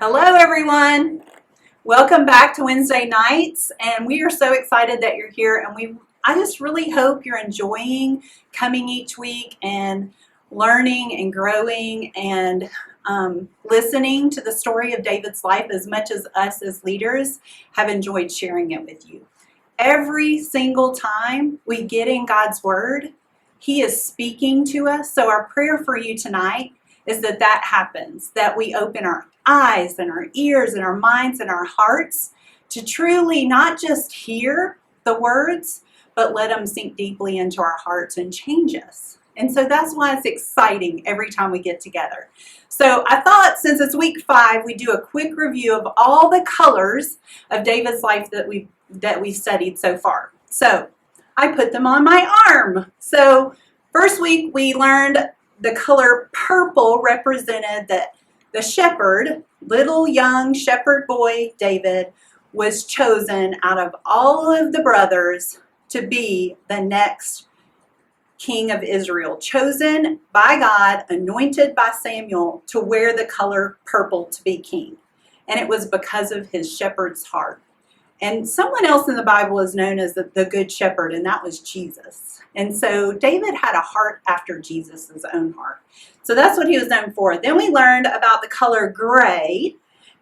Hello, everyone. Welcome back to Wednesday nights, and we are so excited that you're here. And I just really hope you're enjoying coming each week and learning and growing and listening to the story of David's life as much as us as leaders have enjoyed sharing it with you. Every single time we get in God's Word, He is speaking to us. So our prayer for you tonight is that happens, that we open our eyes and our ears and our minds and our hearts to truly not just hear the words, but let them sink deeply into our hearts and change us. And so that's why it's exciting every time we get together. So I thought since it's week 5, we do a quick review of all the colors of David's life that we've studied so far. So I put them on my arm. So first week we learned the color purple represented that the shepherd, little young shepherd boy David, was chosen out of all of the brothers to be the next king of Israel, chosen by God, anointed by Samuel to wear the color purple to be king. And it was because of his shepherd's heart. And someone else in the Bible is known as the good shepherd, and that was Jesus. And so David had a heart after Jesus' own heart. So that's what he was known for. Then we learned about the color gray,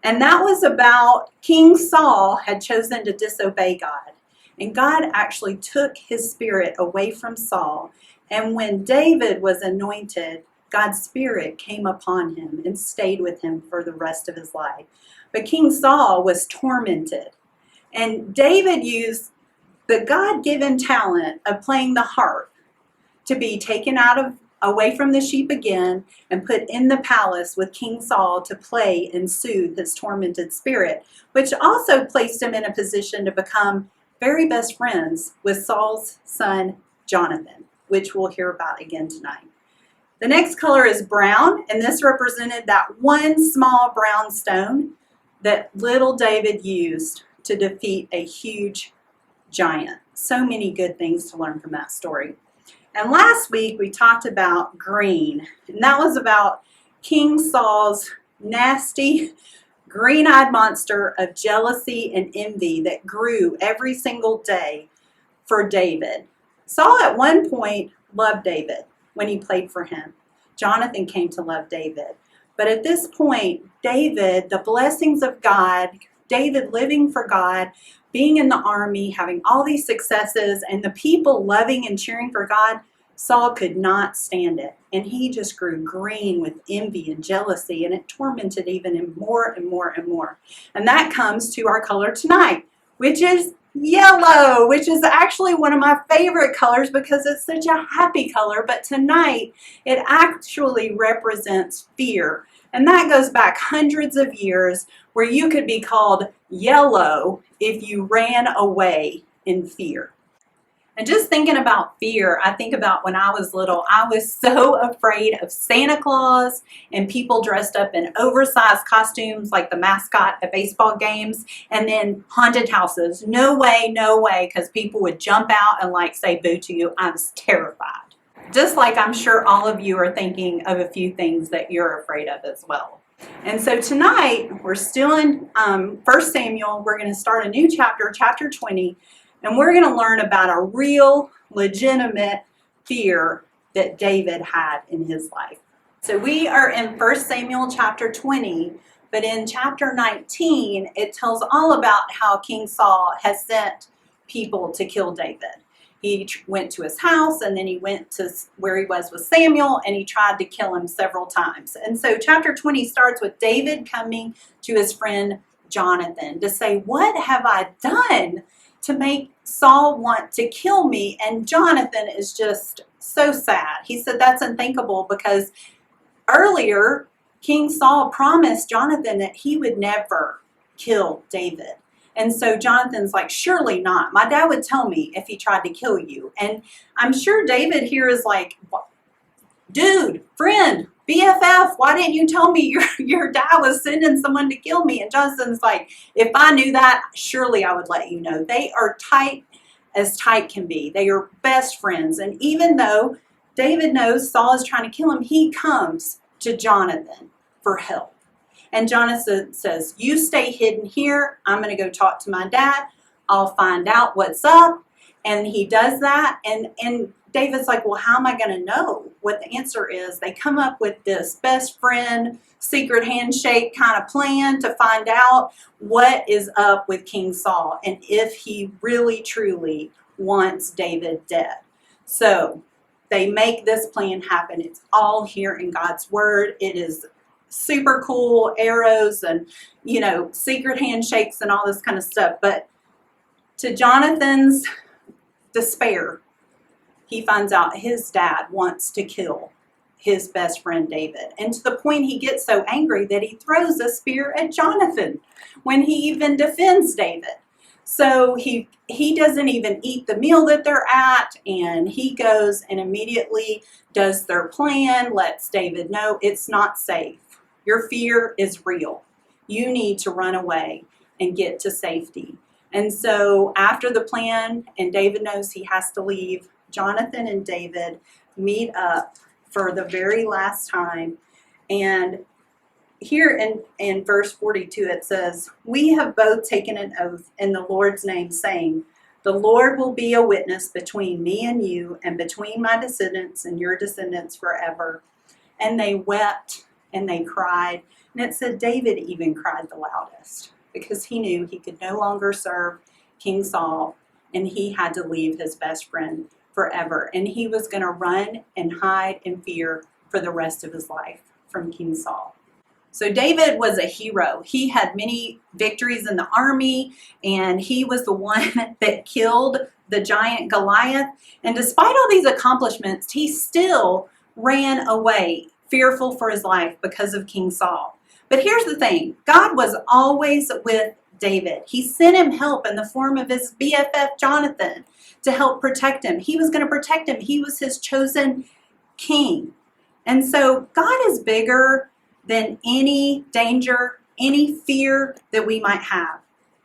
and that was about King Saul had chosen to disobey God. And God actually took his spirit away from Saul. And when David was anointed, God's spirit came upon him and stayed with him for the rest of his life. But King Saul was tormented. And David used the God-given talent of playing the harp to be taken away from the sheep again and put in the palace with King Saul to play and soothe his tormented spirit, which also placed him in a position to become very best friends with Saul's son Jonathan, which we'll hear about again tonight. The next color is brown, and this represented that one small brown stone that little David used to defeat a huge giant. So many good things to learn from that story. And last week we talked about green, and that was about King Saul's nasty green-eyed monster of jealousy and envy that grew every single day for David. Saul at one point loved David when he played for him. Jonathan came to love David. But at this point, David, the blessings of God, David living for God, being in the army, having all these successes, and the people loving and cheering for God, Saul could not stand it. And he just grew green with envy and jealousy, and it tormented even him more and more and more. And that comes to our color tonight, which is yellow, which is actually one of my favorite colors because it's such a happy color. But tonight, it actually represents fear. And that goes back hundreds of years where you could be called yellow if you ran away in fear. And just thinking about fear, I think about when I was little, I was so afraid of Santa Claus and people dressed up in oversized costumes like the mascot at baseball games, and then haunted houses. No way, because people would jump out and say boo to you. I was terrified. Just like I'm sure all of you are thinking of a few things that you're afraid of as well. And so tonight, we're still in 1 Samuel. We're going to start a new chapter, chapter 20, and we're going to learn about a real, legitimate fear that David had in his life. So we are in 1 Samuel chapter 20, but in chapter 19, it tells all about how King Saul has sent people to kill David. He went to his house, and then he went to where he was with Samuel, and he tried to kill him several times. And so chapter 20 starts with David coming to his friend Jonathan to say, "What have I done to make Saul want to kill me?" And Jonathan is just so sad. He said that's unthinkable because earlier King Saul promised Jonathan that he would never kill David. And so Jonathan's like, surely not. My dad would tell me if he tried to kill you. And I'm sure David here is like, dude, friend, BFF, why didn't you tell me your dad was sending someone to kill me? And Jonathan's like, if I knew that, surely I would let you know. They are tight as tight can be. They are best friends. And even though David knows Saul is trying to kill him, he comes to Jonathan for help. And Jonathan says, you stay hidden here. I'm going to go talk to my dad. I'll find out what's up. And he does that. And David's like, well, how am I going to know what the answer is? They come up with this best friend, secret handshake kind of plan to find out what is up with King Saul and if he really, truly wants David dead. So they make this plan happen. It's all here in God's word. It is super cool, arrows and, secret handshakes and all this kind of stuff. But to Jonathan's despair, he finds out his dad wants to kill his best friend David. And to the point he gets so angry that he throws a spear at Jonathan when he even defends David. So he doesn't even eat the meal that they're at, and he goes and immediately does their plan, lets David know it's not safe. Your fear is real. You need to run away and get to safety. And so after the plan, and David knows he has to leave, Jonathan and David meet up for the very last time. And here in verse 42 it says, we have both taken an oath in the Lord's name, saying, the Lord will be a witness between me and you, and between my descendants and your descendants forever. And they wept and they cried. And it said David even cried the loudest, because he knew he could no longer serve King Saul, and he had to leave his best friend forever. And he was going to run and hide in fear for the rest of his life from King Saul. So David was a hero. He had many victories in the army, and he was the one that killed the giant Goliath. And despite all these accomplishments, he still ran away, fearful for his life because of King Saul. But here's the thing, God was always with David. He sent him help in the form of his BFF Jonathan to help protect him. He was going to protect him. He was his chosen king. And so God is bigger than any danger, any fear that we might have.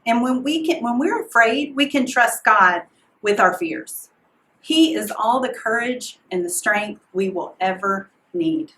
And when we're afraid, we can trust God with our fears. He is all the courage and the strength we will ever need.